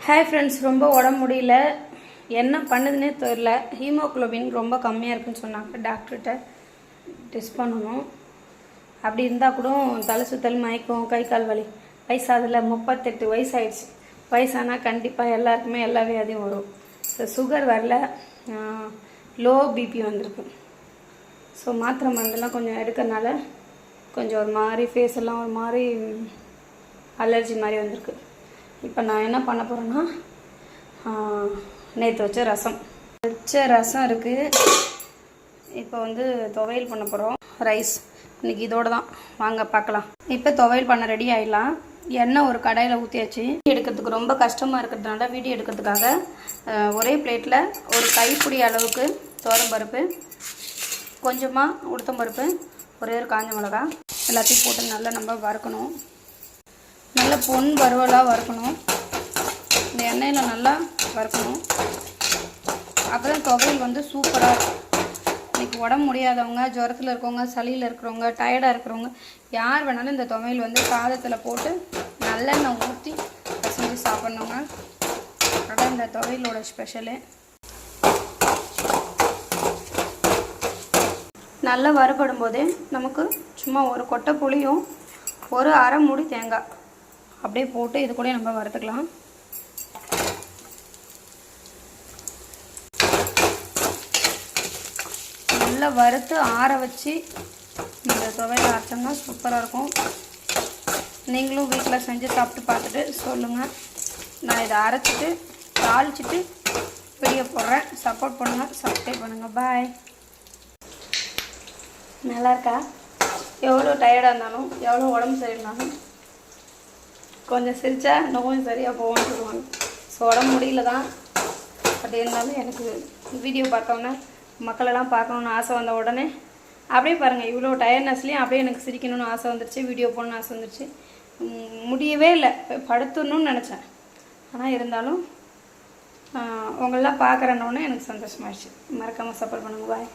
Hi friends, ரொம்ப உடம்பு முடியல, என்ன பண்ணுதுன்னே தெரியல. ஹீமோக்ளோபின் ரொம்ப கம்மியாக இருக்குன்னு சொன்னாங்க. டாக்டர்கிட்ட டெஸ்ட் பண்ணணும். அப்படி இருந்தால் கூட தலை சுத்தல், மயக்கம், கை கால் வலி. வயசாதில் 38 வயசு ஆயிடுச்சு. வயசானால் கண்டிப்பாக எல்லாருக்குமே எல்லா வியாதியும் வரும். ஸோ சுகர் வரல, லோ பிபி வந்திருக்கு. ஸோ மாத்திரை மருந்தெல்லாம் கொஞ்சம் எடுக்கிறனால கொஞ்சம் ஒரு மாதிரி ஃபேஸ் எல்லாம் ஒரு மாதிரி அலர்ஜி மாதிரி வந்திருக்கு. இப்போ நான் என்ன பண்ண போகிறேன்னா, நேற்று வச்ச ரசம் இருக்குது. இப்போ வந்து துவையல் பண்ண போகிறோம். ரைஸ் இன்றைக்கி இதோடு தான். வாங்க பார்க்கலாம். இப்போ துவையல் பண்ண ரெடி ஆகிடலாம். எண்ணெய் ஒரு கடாயில் ஊற்றியாச்சு. எடுக்கிறதுக்கு ரொம்ப கஷ்டமாக இருக்கிறதுனால வீடியோ எடுக்கிறதுக்காக ஒரே பிளேட்டில் ஒரு கைப்பிடி அளவுக்கு துவரம்பருப்பு, கொஞ்சமாக உளுத்தம்பருப்பு, ஒரே ஒரு காஞ்ச மிளகா எல்லாத்தையும் போட்டு நல்லா நம்ம வறுக்கணும். நல்லா பொன் வறுவலாக வறுக்கணும். இந்த எண்ணெயில் நல்லா வறுக்கணும். அப்போ தான் துவையல் வந்து சூப்பராக இருக்கும். இன்றைக்கி உடம்பு முடியாதவங்க, ஜுரத்தில் இருக்கிறவங்க, சளியில் இருக்கிறவங்க, டயர்டாக இருக்கிறவங்க யார் வேணாலும் இந்த துவையல் வந்து சாதத்தில் போட்டு நல்லெண்ணெய் ஊற்றி செஞ்சு சாப்பிட்ணுங்க. அதான் இந்த துவையலோட ஸ்பெஷலு. நல்லா வறுபடும் போதே நமக்கு சும்மா ஒரு கொட்டை புளியும் ஒரு அரை மூடி தேங்காய் அப்படியே போட்டு இது கூட நம்ம வறுத்துக்கலாம். நல்லா வறுத்து ஆற வச்சு இந்த துவையல் அரைச்சோம்னா சூப்பராக இருக்கும். நீங்களும் வீட்டில் செஞ்சு சாப்பிட்டு பார்த்துட்டு சொல்லுங்கள். நான் இதை அரைச்சிட்டு தாளிச்சிட்டு வீடியோ போடுறேன். சப்போர்ட் பண்ணுங்கள், சப்ஸ்கிரைப் பண்ணுங்கள். பாய். நல்லா இருக்கா? எவ்வளோ டயர்டாக இருந்தாலும், எவ்வளோ உடம்பு சரியில்லைனாலும் கொஞ்சம் சிரித்தா இன்னும் கொஞ்சம் சரியாக போகும்னு சொல்லுவாங்க. ஸோ உடம்பு முடியல தான், பட் இருந்தாலும் எனக்கு வீடியோ பார்த்தோன்னே மக்களெல்லாம் பார்க்கணுன்னு ஆசை வந்த உடனே அப்படியே பாருங்கள், இவ்வளோ டயர்னஸ்லேயும் அப்படியே எனக்கு சிரிக்கணும்னு ஆசை வந்துருச்சு, வீடியோ போடணுன்னு ஆசை வந்துருச்சு. முடியவே இல்லை, படுத்துடணும்னு நினச்சேன். ஆனால் இருந்தாலும் உங்களெலாம் பார்க்குறேன்னொன்னே எனக்கு சந்தோஷமாயிடுச்சு. மறக்காமல் சப்போர்ட் பண்ணுங்கள். பாய்.